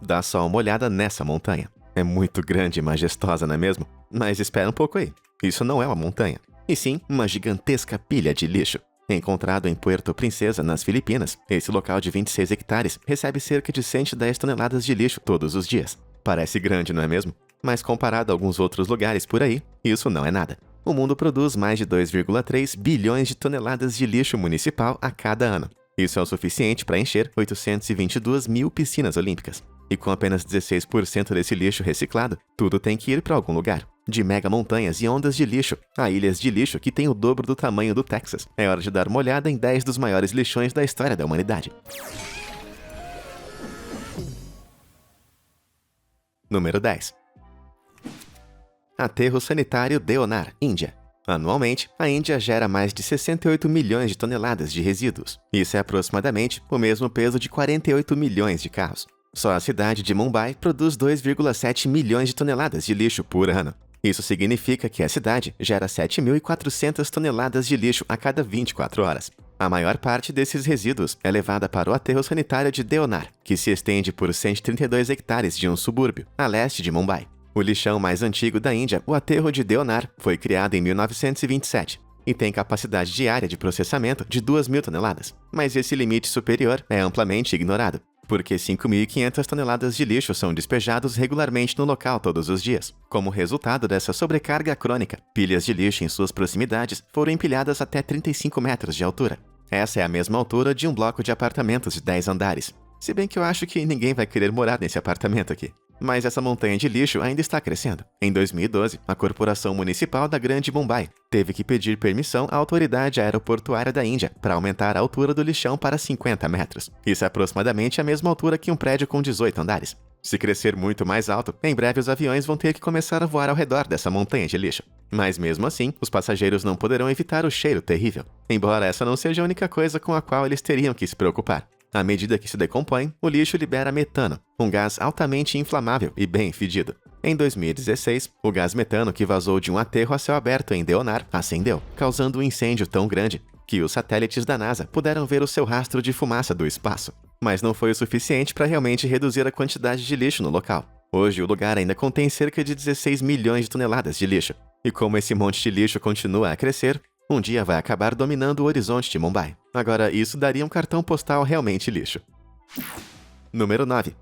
Dá só uma olhada nessa montanha. É muito grande e majestosa, não é mesmo? Mas espera um pouco aí. Isso não é uma montanha, e sim uma gigantesca pilha de lixo. Encontrado em Puerto Princesa, nas Filipinas, esse local de 26 hectares recebe cerca de 110 toneladas de lixo todos os dias. Parece grande, não é mesmo? Mas comparado a alguns outros lugares por aí, isso não é nada. O mundo produz mais de 2,3 bilhões de toneladas de lixo municipal a cada ano. Isso é o suficiente para encher 822 mil piscinas olímpicas. E com apenas 16% desse lixo reciclado, tudo tem que ir para algum lugar. De mega montanhas e ondas de lixo a ilhas de lixo que têm o dobro do tamanho do Texas. É hora de dar uma olhada em 10 dos maiores lixões da história da humanidade. Número 10. Aterro Sanitário Deonar, Índia. Anualmente, a Índia gera mais de 68 milhões de toneladas de resíduos. Isso é aproximadamente o mesmo peso de 48 milhões de carros. Só a cidade de Mumbai produz 2,7 milhões de toneladas de lixo por ano. Isso significa que a cidade gera 7.400 toneladas de lixo a cada 24 horas. A maior parte desses resíduos é levada para o aterro sanitário de Deonar, que se estende por 132 hectares de um subúrbio, a leste de Mumbai. O lixão mais antigo da Índia, o aterro de Deonar, foi criado em 1927 e tem capacidade diária de processamento de 2.000 toneladas. Mas esse limite superior é amplamente ignorado, porque 5.500 toneladas de lixo são despejados regularmente no local todos os dias. Como resultado dessa sobrecarga crônica, pilhas de lixo em suas proximidades foram empilhadas até 35 metros de altura. Essa é a mesma altura de um bloco de apartamentos de 10 andares. Se bem que eu acho que ninguém vai querer morar nesse apartamento aqui. Mas essa montanha de lixo ainda está crescendo. Em 2012, a Corporação Municipal da Grande Mumbai teve que pedir permissão à Autoridade Aeroportuária da Índia para aumentar a altura do lixão para 50 metros. Isso é aproximadamente a mesma altura que um prédio com 18 andares. Se crescer muito mais alto, em breve os aviões vão ter que começar a voar ao redor dessa montanha de lixo. Mas mesmo assim, os passageiros não poderão evitar o cheiro terrível, embora essa não seja a única coisa com a qual eles teriam que se preocupar. À medida que se decompõe, o lixo libera metano, um gás altamente inflamável e bem fedido. Em 2016, o gás metano que vazou de um aterro a céu aberto em Deonar acendeu, causando um incêndio tão grande que os satélites da NASA puderam ver o seu rastro de fumaça do espaço. Mas não foi o suficiente para realmente reduzir a quantidade de lixo no local. Hoje, o lugar ainda contém cerca de 16 milhões de toneladas de lixo. E como esse monte de lixo continua a crescer, um dia vai acabar dominando o horizonte de Mumbai. Agora, isso daria um cartão postal realmente lixo. Número 9.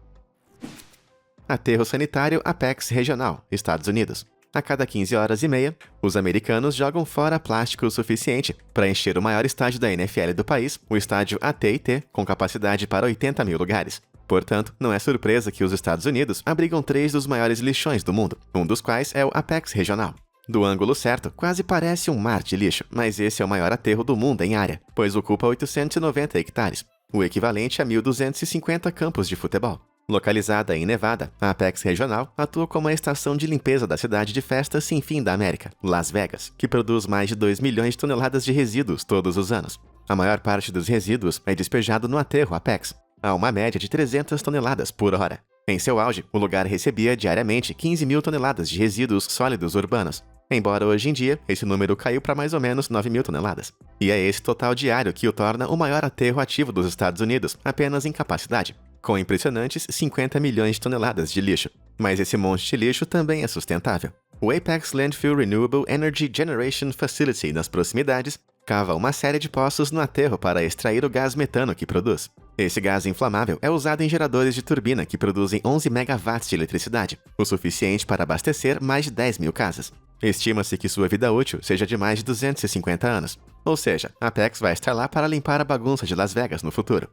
Aterro Sanitário Apex Regional, Estados Unidos. A cada 15 horas e meia, os americanos jogam fora plástico o suficiente para encher o maior estádio da NFL do país, o estádio AT&T, com capacidade para 80 mil lugares. Portanto, não é surpresa que os Estados Unidos abrigam 3 dos maiores lixões do mundo, um dos quais é o Apex Regional. Do ângulo certo, quase parece um mar de lixo, mas esse é o maior aterro do mundo em área, pois ocupa 890 hectares, o equivalente a 1.250 campos de futebol. Localizada em Nevada, a Apex Regional atua como a estação de limpeza da cidade de festa sem fim da América, Las Vegas, que produz mais de 2 milhões de toneladas de resíduos todos os anos. A maior parte dos resíduos é despejado no aterro Apex, a uma média de 300 toneladas por hora. Em seu auge, o lugar recebia diariamente 15 mil toneladas de resíduos sólidos urbanos, embora hoje em dia esse número caiu para mais ou menos 9 mil toneladas. E é esse total diário que o torna o maior aterro ativo dos Estados Unidos, apenas em capacidade, com impressionantes 50 milhões de toneladas de lixo. Mas esse monte de lixo também é sustentável. O Apex Landfill Renewable Energy Generation Facility nas proximidades cava uma série de poços no aterro para extrair o gás metano que produz. Esse gás inflamável é usado em geradores de turbina que produzem 11 megawatts de eletricidade, o suficiente para abastecer mais de 10 mil casas. Estima-se que sua vida útil seja de mais de 250 anos. Ou seja, a Apex vai estar lá para limpar a bagunça de Las Vegas no futuro.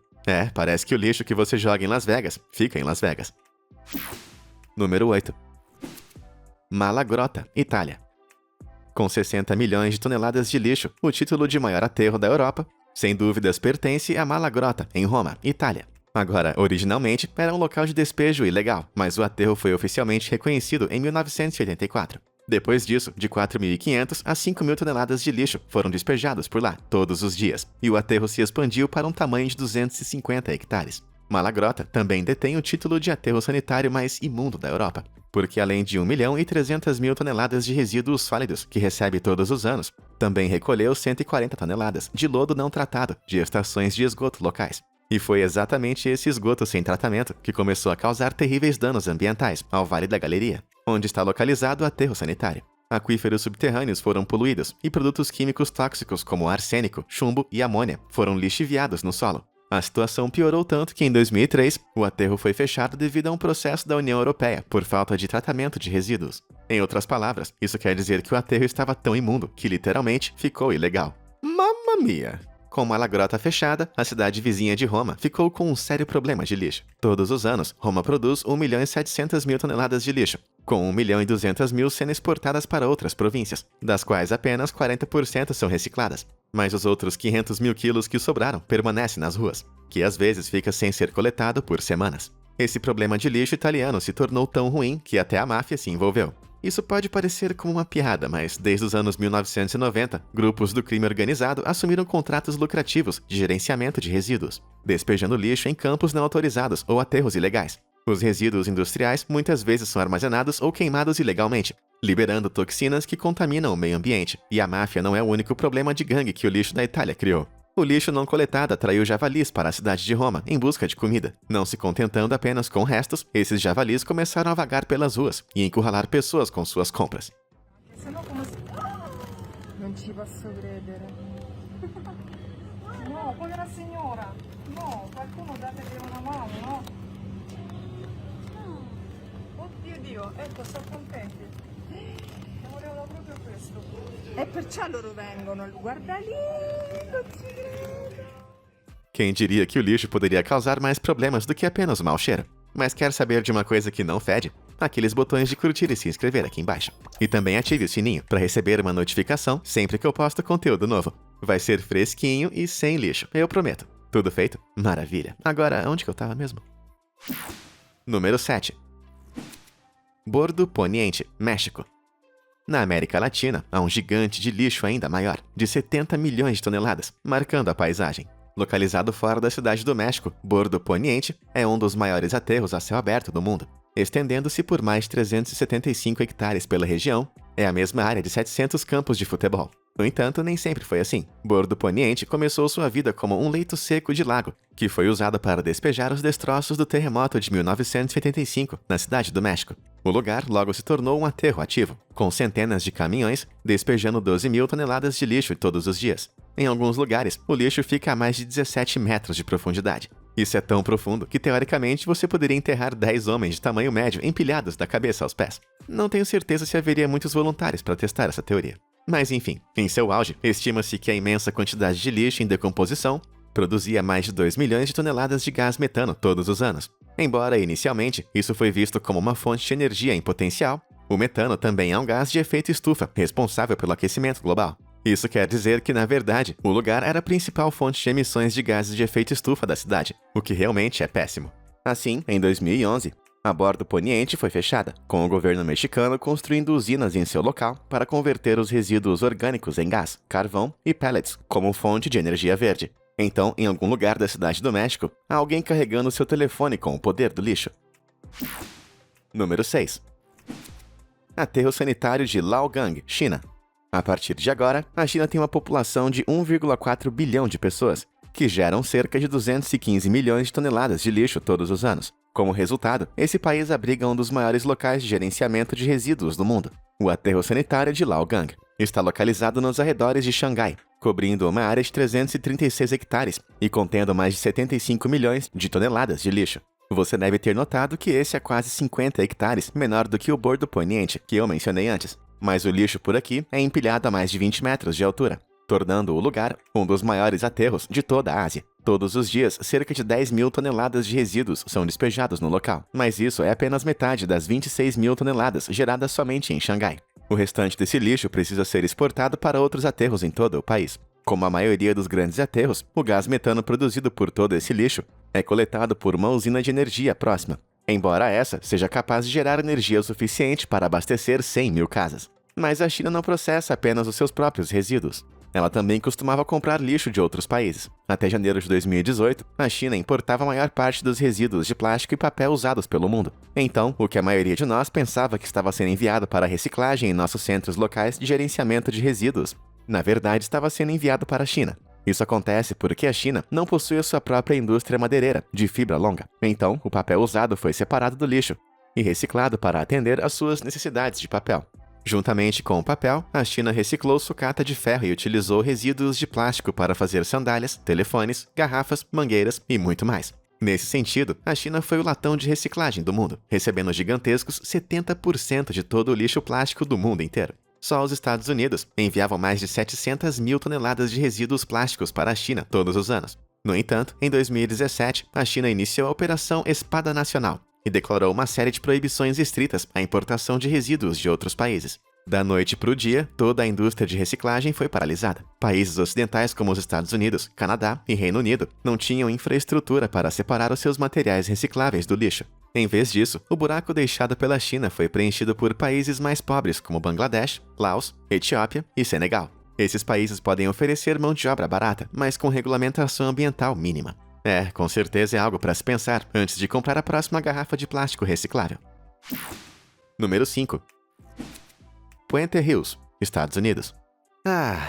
Parece que o lixo que você joga em Las Vegas fica em Las Vegas. Número 8. Malagrota, Itália. Com 60 milhões de toneladas de lixo, o título de maior aterro da Europa, sem dúvidas pertence a Malagrota, em Roma, Itália. Agora, originalmente, era um local de despejo ilegal, mas o aterro foi oficialmente reconhecido em 1984. Depois disso, de 4.500 a 5.000 toneladas de lixo foram despejados por lá, todos os dias, e o aterro se expandiu para um tamanho de 250 hectares. Malagrota também detém o título de aterro sanitário mais imundo da Europa, porque além de 1.300.000 toneladas de resíduos sólidos que recebe todos os anos, também recolheu 140 toneladas de lodo não tratado de estações de esgoto locais. E foi exatamente esse esgoto sem tratamento que começou a causar terríveis danos ambientais ao Vale da Galeria, onde está localizado o aterro sanitário. Aquíferos subterrâneos foram poluídos e produtos químicos tóxicos como arsênico, chumbo e amônia foram lixiviados no solo. A situação piorou tanto que em 2003, o aterro foi fechado devido a um processo da União Europeia por falta de tratamento de resíduos. Em outras palavras, isso quer dizer que o aterro estava tão imundo que literalmente ficou ilegal. Mamma mia! Com uma lagrota fechada, a cidade vizinha de Roma ficou com um sério problema de lixo. Todos os anos, Roma produz 1.700.000 toneladas de lixo, com 1.200.000 sendo exportadas para outras províncias, das quais apenas 40% são recicladas. Mas os outros 500.000 quilos que sobraram permanecem nas ruas, que às vezes fica sem ser coletado por semanas. Esse problema de lixo italiano se tornou tão ruim que até a máfia se envolveu. Isso pode parecer como uma piada, mas desde os anos 1990, grupos do crime organizado assumiram contratos lucrativos de gerenciamento de resíduos, despejando lixo em campos não autorizados ou aterros ilegais. Os resíduos industriais muitas vezes são armazenados ou queimados ilegalmente, liberando toxinas que contaminam o meio ambiente, e a máfia não é o único problema de gangue que o lixo da Itália criou. O lixo não coletado atraiu javalis para a cidade de Roma em busca de comida. Não se contentando apenas com restos, esses javalis começaram a vagar pelas ruas e encurralar pessoas com suas compras. Non ci posso credere. No, povera signora. No, qualcuno datele una mano, no? Oddio Dio, ecco, sono contenti. Volevano proprio questo. E perciò loro vengono. Guarda lì, non ci credo. Quem diria que o lixo poderia causar mais problemas do que apenas o mau cheiro? Mas quer saber de uma coisa que não fede? Aqueles botões de curtir e se inscrever aqui embaixo. E também ative o sininho para receber uma notificação sempre que eu posto conteúdo novo. Vai ser fresquinho e sem lixo, eu prometo. Tudo feito? Maravilha. Agora, onde que eu tava mesmo? Número 7. Bordo Poniente, México. Na América Latina, há um gigante de lixo ainda maior, de 70 milhões de toneladas, marcando a paisagem. Localizado fora da cidade do México, Bordo Poniente é um dos maiores aterros a céu aberto do mundo. Estendendo-se por mais de 375 hectares pela região, é a mesma área de 700 campos de futebol. No entanto, nem sempre foi assim. Bordo Poniente começou sua vida como um leito seco de lago, que foi usado para despejar os destroços do terremoto de 1985, na cidade do México. O lugar logo se tornou um aterro ativo, com centenas de caminhões despejando 12.000 toneladas de lixo todos os dias. Em alguns lugares, o lixo fica a mais de 17 metros de profundidade. Isso é tão profundo que, teoricamente, você poderia enterrar 10 homens de tamanho médio empilhados da cabeça aos pés. Não tenho certeza se haveria muitos voluntários para testar essa teoria. Mas enfim, em seu auge, estima-se que a imensa quantidade de lixo em decomposição produzia mais de 2 milhões de toneladas de gás metano todos os anos. Embora, inicialmente, isso foi visto como uma fonte de energia em potencial, o metano também é um gás de efeito estufa responsável pelo aquecimento global. Isso quer dizer que, na verdade, o lugar era a principal fonte de emissões de gases de efeito estufa da cidade, o que realmente é péssimo. Assim, em 2011, a Bordo Poniente foi fechada, com o governo mexicano construindo usinas em seu local para converter os resíduos orgânicos em gás, carvão e pellets como fonte de energia verde. Então, em algum lugar da cidade do México, há alguém carregando seu telefone com o poder do lixo. Número 6. Aterro sanitário de Laogang, China. A partir de agora, a China tem uma população de 1,4 bilhão de pessoas, que geram cerca de 215 milhões de toneladas de lixo todos os anos. Como resultado, esse país abriga um dos maiores locais de gerenciamento de resíduos do mundo, o aterro sanitário de Laogang. Está localizado nos arredores de Xangai, cobrindo uma área de 336 hectares e contendo mais de 75 milhões de toneladas de lixo. Você deve ter notado que esse é quase 50 hectares menor do que o Bordo Poniente, que eu mencionei antes. Mas o lixo por aqui é empilhado a mais de 20 metros de altura, tornando o lugar um dos maiores aterros de toda a Ásia. Todos os dias, cerca de 10.000 toneladas de resíduos são despejados no local, mas isso é apenas metade das 26.000 toneladas geradas somente em Xangai. O restante desse lixo precisa ser exportado para outros aterros em todo o país. Como a maioria dos grandes aterros, o gás metano produzido por todo esse lixo é coletado por uma usina de energia próxima, embora essa seja capaz de gerar energia o suficiente para abastecer 100.000 casas. Mas a China não processa apenas os seus próprios resíduos. Ela também costumava comprar lixo de outros países. Até janeiro de 2018, a China importava a maior parte dos resíduos de plástico e papel usados pelo mundo. Então, o que a maioria de nós pensava que estava sendo enviado para reciclagem em nossos centros locais de gerenciamento de resíduos, na verdade estava sendo enviado para a China. Isso acontece porque a China não possui a sua própria indústria madeireira de fibra longa. Então, o papel usado foi separado do lixo e reciclado para atender às suas necessidades de papel. Juntamente com o papel, a China reciclou sucata de ferro e utilizou resíduos de plástico para fazer sandálias, telefones, garrafas, mangueiras e muito mais. Nesse sentido, a China foi o latão de reciclagem do mundo, recebendo gigantescos 70% de todo o lixo plástico do mundo inteiro. Só os Estados Unidos enviavam mais de 700 mil toneladas de resíduos plásticos para a China todos os anos. No entanto, em 2017, a China iniciou a Operação Espada Nacional e declarou uma série de proibições estritas à importação de resíduos de outros países. Da noite para o dia, toda a indústria de reciclagem foi paralisada. Países ocidentais como os Estados Unidos, Canadá e Reino Unido não tinham infraestrutura para separar os seus materiais recicláveis do lixo. Em vez disso, o buraco deixado pela China foi preenchido por países mais pobres como Bangladesh, Laos, Etiópia e Senegal. Esses países podem oferecer mão de obra barata, mas com regulamentação ambiental mínima. Com certeza é algo para se pensar antes de comprar a próxima garrafa de plástico reciclável. Número 5. Puente Hills, Estados Unidos.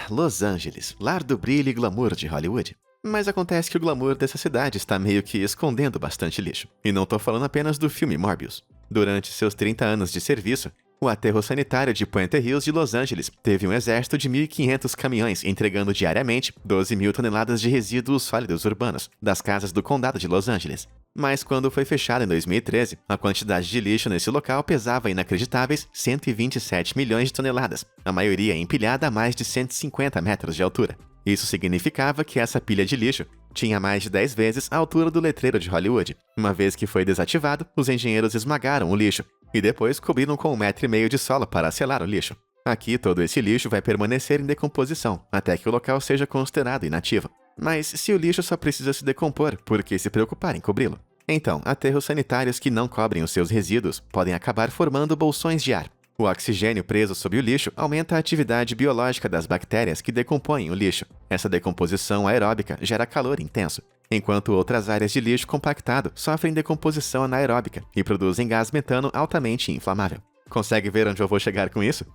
Los Angeles, lar do brilho e glamour de Hollywood. Mas acontece que o glamour dessa cidade está meio que escondendo bastante lixo. E não tô falando apenas do filme Morbius. Durante seus 30 anos de serviço, o aterro sanitário de Puente Hills de Los Angeles teve um exército de 1.500 caminhões entregando diariamente 12 mil toneladas de resíduos sólidos urbanos das casas do condado de Los Angeles. Mas quando foi fechado em 2013, a quantidade de lixo nesse local pesava inacreditáveis 127 milhões de toneladas, a maioria empilhada a mais de 150 metros de altura. Isso significava que essa pilha de lixo tinha mais de 10 vezes a altura do letreiro de Hollywood. Uma vez que foi desativado, os engenheiros esmagaram o lixo e depois cobriram com 1,5 metro de solo para selar o lixo. Aqui todo esse lixo vai permanecer em decomposição, até que o local seja considerado inativo. Mas se o lixo só precisa se decompor, por que se preocupar em cobri-lo? Então, aterros sanitários que não cobrem os seus resíduos podem acabar formando bolsões de ar. O oxigênio preso sob o lixo aumenta a atividade biológica das bactérias que decompõem o lixo. Essa decomposição aeróbica gera calor intenso, enquanto outras áreas de lixo compactado sofrem decomposição anaeróbica e produzem gás metano altamente inflamável. Consegue ver onde eu vou chegar com isso?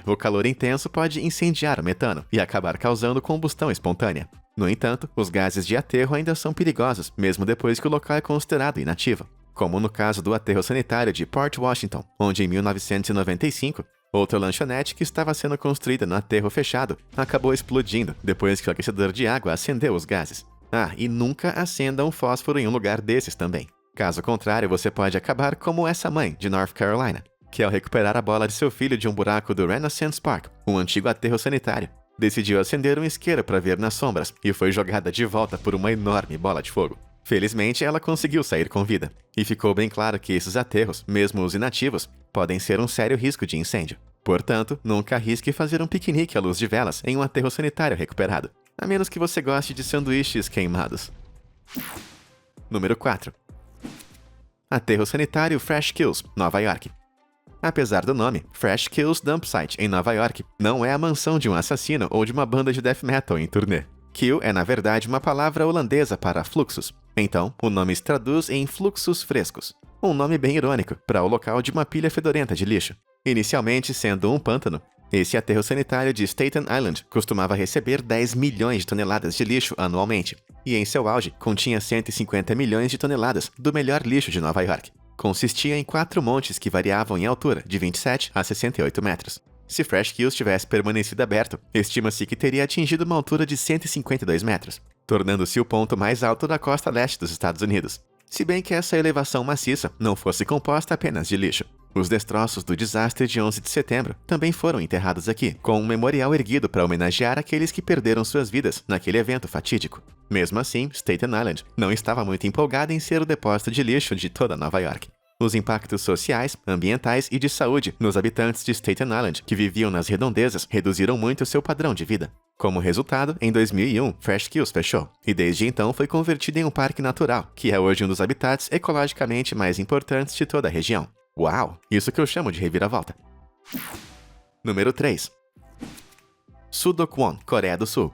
O calor intenso pode incendiar o metano e acabar causando combustão espontânea. No entanto, os gases de aterro ainda são perigosos, mesmo depois que o local é considerado inativo. Como no caso do aterro sanitário de Port Washington, onde em 1995, outra lanchonete que estava sendo construída no aterro fechado acabou explodindo depois que o aquecedor de água acendeu os gases. E nunca acenda um fósforo em um lugar desses também. Caso contrário, você pode acabar como essa mãe de North Carolina, que ao recuperar a bola de seu filho de um buraco do Renaissance Park, um antigo aterro sanitário, decidiu acender um isqueiro para ver nas sombras e foi jogada de volta por uma enorme bola de fogo. Felizmente, ela conseguiu sair com vida, e ficou bem claro que esses aterros, mesmo os inativos, podem ser um sério risco de incêndio. Portanto, nunca arrisque fazer um piquenique à luz de velas em um aterro sanitário recuperado, a menos que você goste de sanduíches queimados. Número 4. Aterro sanitário Fresh Kills, Nova York. Apesar do nome, Fresh Kills Dump Site em Nova York não é a mansão de um assassino ou de uma banda de death metal em turnê. Kill é na verdade uma palavra holandesa para fluxos, então o nome se traduz em fluxos frescos. Um nome bem irônico para o local de uma pilha fedorenta de lixo. Inicialmente sendo um pântano, esse aterro sanitário de Staten Island costumava receber 10 milhões de toneladas de lixo anualmente, e em seu auge continha 150 milhões de toneladas do melhor lixo de Nova York. Consistia em 4 montes que variavam em altura de 27 a 68 metros. Se Fresh Kills tivesse permanecido aberto, estima-se que teria atingido uma altura de 152 metros, tornando-se o ponto mais alto da costa leste dos Estados Unidos. Se bem que essa elevação maciça não fosse composta apenas de lixo. Os destroços do desastre de 11 de setembro também foram enterrados aqui, com um memorial erguido para homenagear aqueles que perderam suas vidas naquele evento fatídico. Mesmo assim, Staten Island não estava muito empolgada em ser o depósito de lixo de toda Nova York. Os impactos sociais, ambientais e de saúde nos habitantes de Staten Island que viviam nas redondezas reduziram muito seu padrão de vida. Como resultado, em 2001, Fresh Kills fechou, e desde então foi convertido em um parque natural, que é hoje um dos habitats ecologicamente mais importantes de toda a região. Uau! Isso que eu chamo de reviravolta. Número 3. Sudok-won, Coreia do Sul.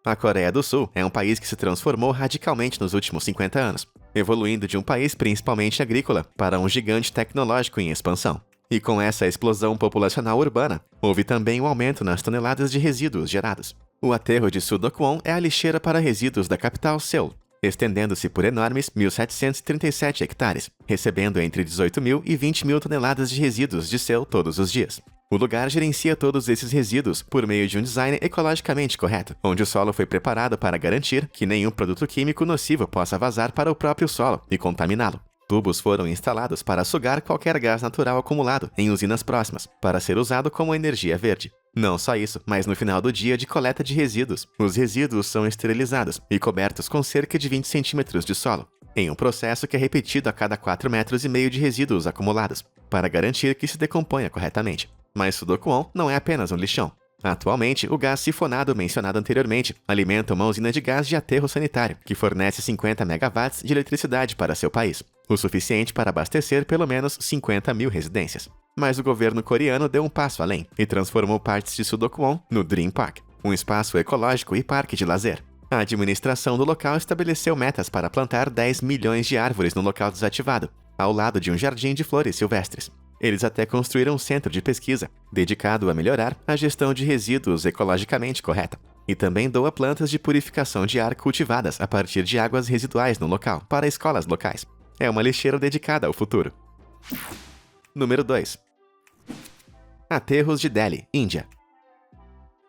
A Coreia do Sul é um país que se transformou radicalmente nos últimos 50 anos, evoluindo de um país principalmente agrícola para um gigante tecnológico em expansão. E com essa explosão populacional urbana, houve também um aumento nas toneladas de resíduos gerados. O aterro de Sudokwon é a lixeira para resíduos da capital Seul, estendendo-se por enormes 1.737 hectares, recebendo entre 18 mil e 20 mil toneladas de resíduos de Seul todos os dias. O lugar gerencia todos esses resíduos por meio de um design ecologicamente correto, onde o solo foi preparado para garantir que nenhum produto químico nocivo possa vazar para o próprio solo e contaminá-lo. Tubos foram instalados para sugar qualquer gás natural acumulado em usinas próximas, para ser usado como energia verde. Não só isso, mas no final do dia de coleta de resíduos, os resíduos são esterilizados e cobertos com cerca de 20 centímetros de solo, em um processo que é repetido a cada 4,5 metros de resíduos acumulados, para garantir que se decomponha corretamente. Mas Sudokwon não é apenas um lixão. Atualmente, o gás sifonado mencionado anteriormente alimenta uma usina de gás de aterro sanitário, que fornece 50 megawatts de eletricidade para seu país, o suficiente para abastecer pelo menos 50 mil residências. Mas o governo coreano deu um passo além e transformou partes de Sudokwon no Dream Park, um espaço ecológico e parque de lazer. A administração do local estabeleceu metas para plantar 10 milhões de árvores no local desativado, ao lado de um jardim de flores silvestres. Eles até construíram um centro de pesquisa, dedicado a melhorar a gestão de resíduos ecologicamente correta, e também doa plantas de purificação de ar cultivadas a partir de águas residuais no local, para escolas locais. É uma lixeira dedicada ao futuro. Número 2. Aterros de Delhi, Índia.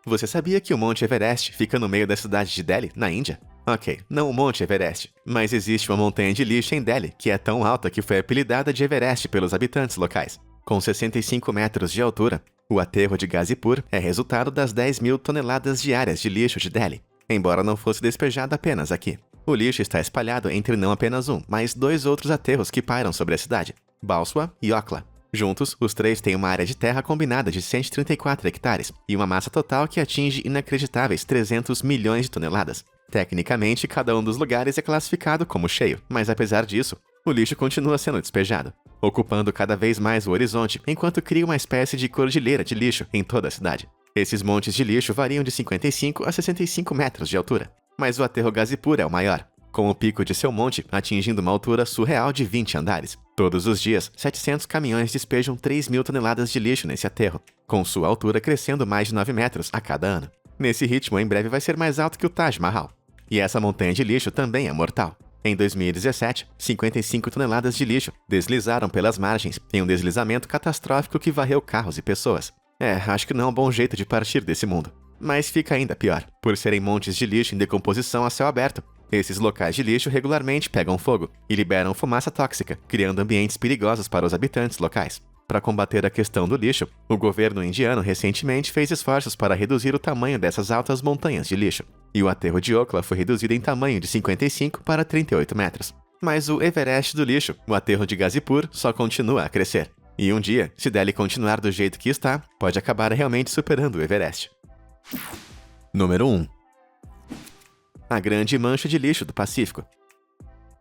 Você sabia que o Monte Everest fica no meio da cidade de Delhi, na Índia? Ok, não o Monte Everest, mas existe uma montanha de lixo em Delhi que é tão alta que foi apelidada de Everest pelos habitantes locais. Com 65 metros de altura, o aterro de Ghazipur é resultado das 10 mil toneladas diárias de lixo de Delhi, embora não fosse despejado apenas aqui. O lixo está espalhado entre não apenas um, mas 2 outros aterros que pairam sobre a cidade, Balswa e Okla. Juntos, os 3 têm uma área de terra combinada de 134 hectares e uma massa total que atinge inacreditáveis 300 milhões de toneladas. Tecnicamente, cada um dos lugares é classificado como cheio, mas apesar disso, o lixo continua sendo despejado, ocupando cada vez mais o horizonte, enquanto cria uma espécie de cordilheira de lixo em toda a cidade. Esses montes de lixo variam de 55 a 65 metros de altura, mas o aterro Ghazipur é o maior, com o pico de seu monte atingindo uma altura surreal de 20 andares. Todos os dias, 700 caminhões despejam 3 mil toneladas de lixo nesse aterro, com sua altura crescendo mais de 9 metros a cada ano. Nesse ritmo, em breve vai ser mais alto que o Taj Mahal. E essa montanha de lixo também é mortal. Em 2017, 55 toneladas de lixo deslizaram pelas margens em um deslizamento catastrófico que varreu carros e pessoas. Acho que não é um bom jeito de partir desse mundo. Mas fica ainda pior, por serem montes de lixo em decomposição a céu aberto. Esses locais de lixo regularmente pegam fogo e liberam fumaça tóxica, criando ambientes perigosos para os habitantes locais. Para combater a questão do lixo, o governo indiano recentemente fez esforços para reduzir o tamanho dessas altas montanhas de lixo, e o aterro de Okla foi reduzido em tamanho de 55 para 38 metros. Mas o Everest do lixo, o aterro de Ghazipur, só continua a crescer. E um dia, se Delhi continuar do jeito que está, pode acabar realmente superando o Everest. Número 1. A Grande Mancha de Lixo do Pacífico.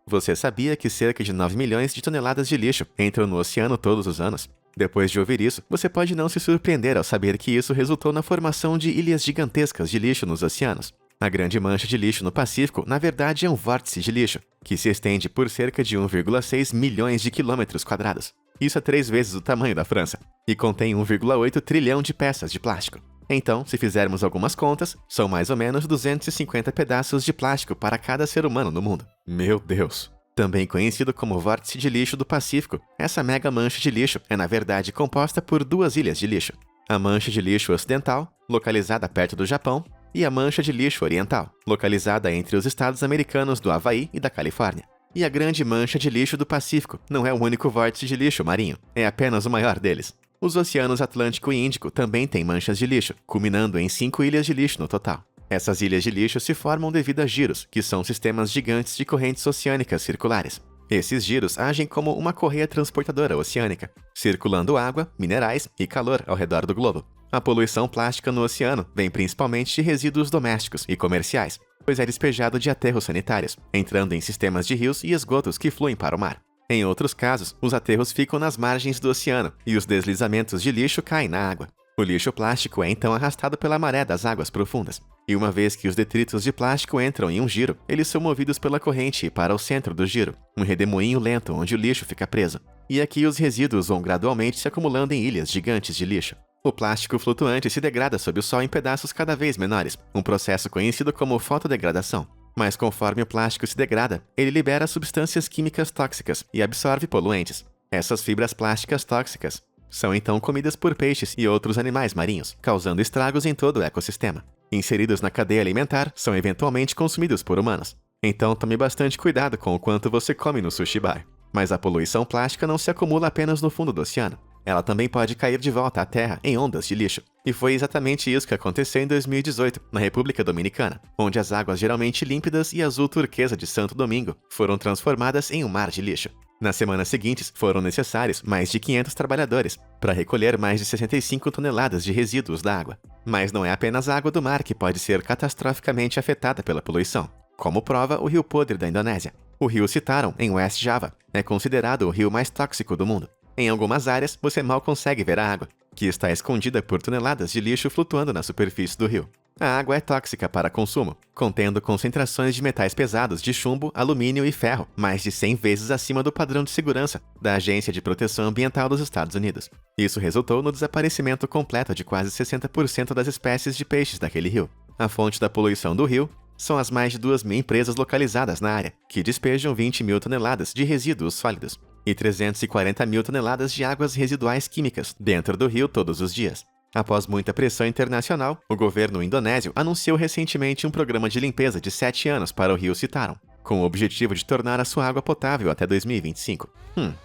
Você sabia que cerca de 9 milhões de toneladas de lixo entram no oceano todos os anos? Depois de ouvir isso, você pode não se surpreender ao saber que isso resultou na formação de ilhas gigantescas de lixo nos oceanos. A Grande Mancha de Lixo no Pacífico, na verdade, é um vórtice de lixo, que se estende por cerca de 1,6 milhões de quilômetros quadrados. Isso é 3 vezes o tamanho da França, e contém 1,8 trilhão de peças de plástico. Então, se fizermos algumas contas, são mais ou menos 250 pedaços de plástico para cada ser humano no mundo. Meu Deus! Também conhecido como Vórtice de Lixo do Pacífico, essa mega mancha de lixo é na verdade composta por 2 ilhas de lixo. A Mancha de Lixo Ocidental, localizada perto do Japão, e a Mancha de Lixo Oriental, localizada entre os estados americanos do Havaí e da Califórnia. E a Grande Mancha de Lixo do Pacífico não é o único vórtice de lixo marinho, é apenas o maior deles. Os oceanos Atlântico e Índico também têm manchas de lixo, culminando em 5 ilhas de lixo no total. Essas ilhas de lixo se formam devido a giros, que são sistemas gigantes de correntes oceânicas circulares. Esses giros agem como uma correia transportadora oceânica, circulando água, minerais e calor ao redor do globo. A poluição plástica no oceano vem principalmente de resíduos domésticos e comerciais, pois é despejado de aterros sanitários, entrando em sistemas de rios e esgotos que fluem para o mar. Em outros casos, os aterros ficam nas margens do oceano e os deslizamentos de lixo caem na água. O lixo plástico é então arrastado pela maré das águas profundas. E uma vez que os detritos de plástico entram em um giro, eles são movidos pela corrente para o centro do giro, um redemoinho lento onde o lixo fica preso. E aqui os resíduos vão gradualmente se acumulando em ilhas gigantes de lixo. O plástico flutuante se degrada sob o sol em pedaços cada vez menores, um processo conhecido como fotodegradação. Mas conforme o plástico se degrada, ele libera substâncias químicas tóxicas e absorve poluentes. Essas fibras plásticas tóxicas são então comidas por peixes e outros animais marinhos, causando estragos em todo o ecossistema. Inseridos na cadeia alimentar, são eventualmente consumidos por humanos. Então tome bastante cuidado com o quanto você come no sushi bar. Mas a poluição plástica não se acumula apenas no fundo do oceano. Ela também pode cair de volta à Terra em ondas de lixo. E foi exatamente isso que aconteceu em 2018, na República Dominicana, onde as águas geralmente límpidas e azul turquesa de Santo Domingo foram transformadas em um mar de lixo. Nas semanas seguintes, foram necessários mais de 500 trabalhadores para recolher mais de 65 toneladas de resíduos da água. Mas não é apenas a água do mar que pode ser catastroficamente afetada pela poluição. Como prova, o Rio Podre da Indonésia. O rio Citarum, em West Java, é considerado o rio mais tóxico do mundo. Em algumas áreas, você mal consegue ver a água, que está escondida por toneladas de lixo flutuando na superfície do rio. A água é tóxica para consumo, contendo concentrações de metais pesados de chumbo, alumínio e ferro, mais de 100 vezes acima do padrão de segurança da Agência de Proteção Ambiental dos Estados Unidos. Isso resultou no desaparecimento completo de quase 60% das espécies de peixes daquele rio. A fonte da poluição do rio são as mais de 2.000 empresas localizadas na área, que despejam 20 mil toneladas de resíduos sólidos e 340 mil toneladas de águas residuais químicas dentro do rio todos os dias. Após muita pressão internacional, o governo indonésio anunciou recentemente um programa de limpeza de 7 anos para o rio Citarum, com o objetivo de tornar a sua água potável até 2025.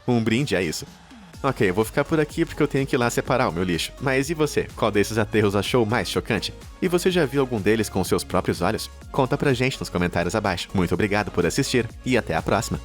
Um brinde a isso. Ok, eu vou ficar por aqui porque eu tenho que ir lá separar o meu lixo. Mas e você? Qual desses aterros achou mais chocante? E você já viu algum deles com seus próprios olhos? Conta pra gente nos comentários abaixo. Muito obrigado por assistir e até a próxima!